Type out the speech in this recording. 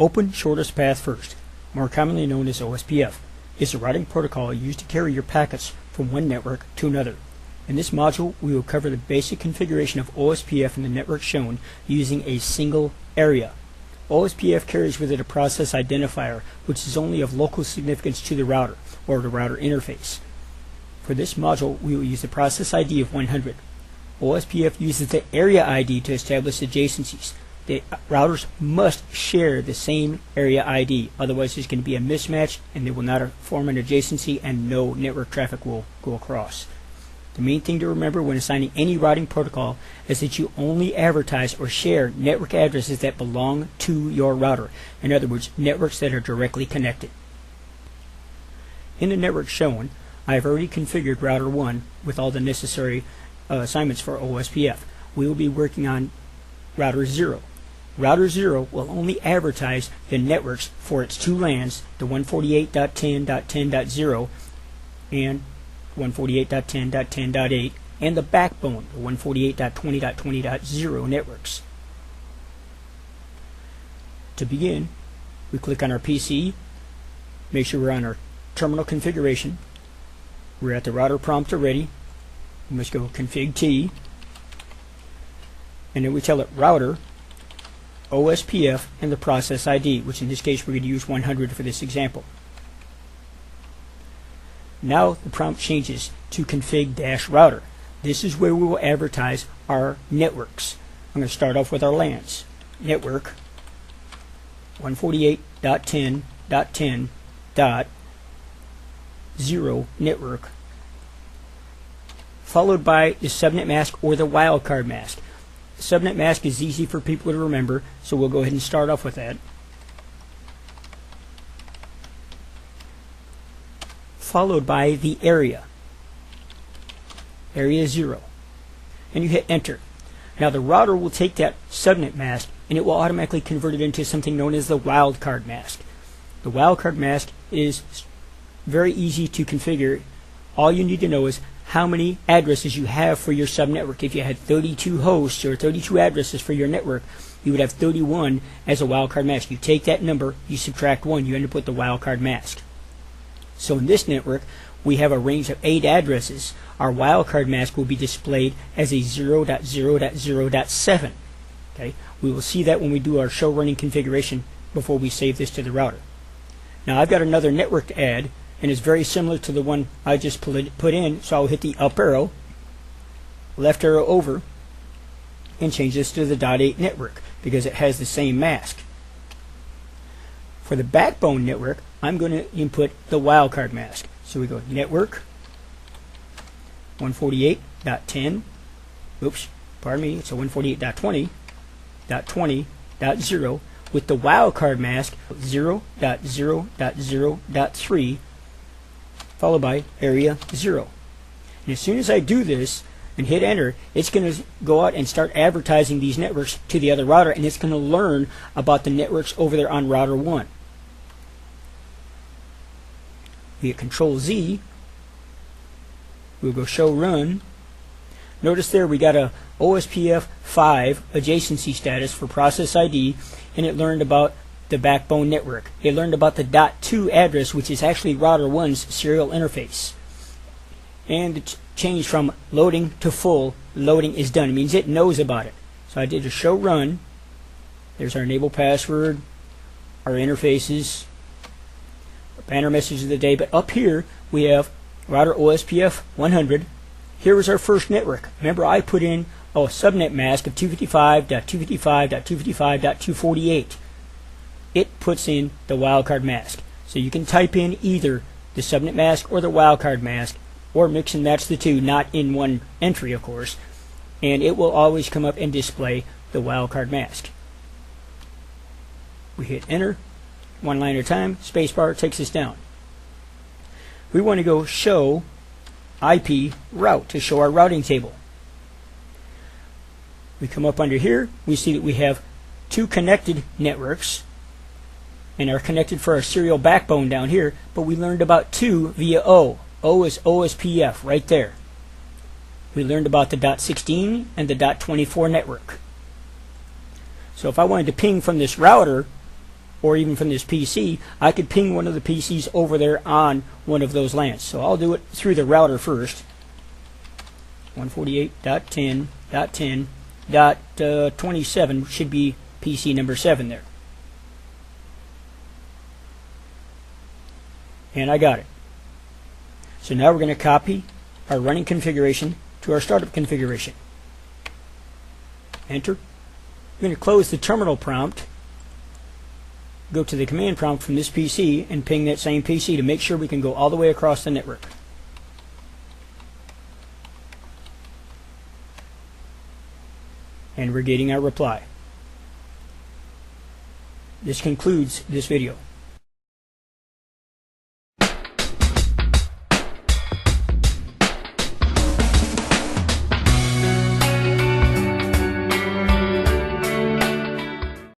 Open Shortest Path First, more commonly known as OSPF, is a routing protocol used to carry your packets from one network to another. In this module, we will cover the basic configuration of OSPF in the network shown using a single area. OSPF carries with it a process identifier, which is only of local significance to the router, or the router interface. For this module, we will use the process ID of 100. OSPF uses the area ID to establish adjacencies. The routers must share the same area ID, otherwise there's going to be a mismatch and they will not form an adjacency and no network traffic will go across. The main thing to remember when assigning any routing protocol is that you only advertise or share network addresses that belong to your router. In other words, networks that are directly connected. In the network shown, I have already configured router 1 with all the necessary assignments for OSPF. We will be working on router 0. Router 0 will only advertise the networks for its two LANs, the 148.10.10.0 and 148.10.10.8, and the backbone, the 148.20.20.0 networks. To begin, we click on our PC, make sure we're on our terminal configuration. We're at the router prompt already. We must go config T, and then we tell it router OSPF and the process ID, which in this case we're going to use 100 for this example. Now the prompt changes to config-router. This is where we will advertise our networks. I'm going to start off with our LANs. Network 148.10.10.0 network, followed by the subnet mask or the wildcard mask. The subnet mask is easy for people to remember, so we'll go ahead and start off with that. Followed by the area 0, and you hit enter. Now the router will take that subnet mask and it will automatically convert it into something known as the wildcard mask. The wildcard mask is very easy to configure. All you need to know is how many addresses you have for your subnetwork. If you had 32 hosts or 32 addresses for your network, you would have 31 as a wildcard mask. You take that number, you subtract 1, you end up with the wildcard mask. So in this network, we have a range of 8 addresses. Our wildcard mask will be displayed as a 0.0.0.7. Okay? We will see that when we do our show running configuration before we save this to the router. Now I've got another network to add, and it's very similar to the one I just put in, so I'll hit the up arrow, left arrow over, and change this to the .8 network because it has the same mask. For the backbone network, I'm going to input the wildcard mask. So we go network 148.10, oops, pardon me, so 148.20.20.0 with the wildcard mask 0.0.0.3 followed by area 0. And as soon as I do this and hit enter, it's going to go out and start advertising these networks to the other router, and it's going to learn about the networks over there on router 1. We hit Control Z, we'll go show run. Notice there we got a OSPF5 adjacency status for process ID, and it learned about the backbone network. It learned about the .2 address, which is actually router 1's serial interface. And it changed from loading to full. Loading is done. It means it knows about it. So I did a show run. There's our enable password, our interfaces, our banner message of the day. But up here we have router OSPF 100. Here was our first network. Remember, I put in a subnet mask of 255.255.255.248. It puts in the wildcard mask. So you can type in either the subnet mask or the wildcard mask, or mix and match the two, not in one entry, of course, and it will always come up and display the wildcard mask. We hit enter, one line at a time, spacebar takes us down. We want to go show IP route to show our routing table. We come up under here, we see that we have 2 connected networks and are connected for our serial backbone down here, but we learned about 2 via O. O is OSPF right there. We learned about the .16 and the .24 network. So if I wanted to ping from this router or even from this PC, I could ping one of the PCs over there on one of those LANs. So I'll do it through the router first. 148.10.10.27 should be PC number 7 there. And I got it. So now we're going to copy our running configuration to our startup configuration. Enter. We're going to close the terminal prompt, go to the command prompt from this PC, and ping that same PC to make sure we can go all the way across the network. And we're getting our reply. This concludes this video.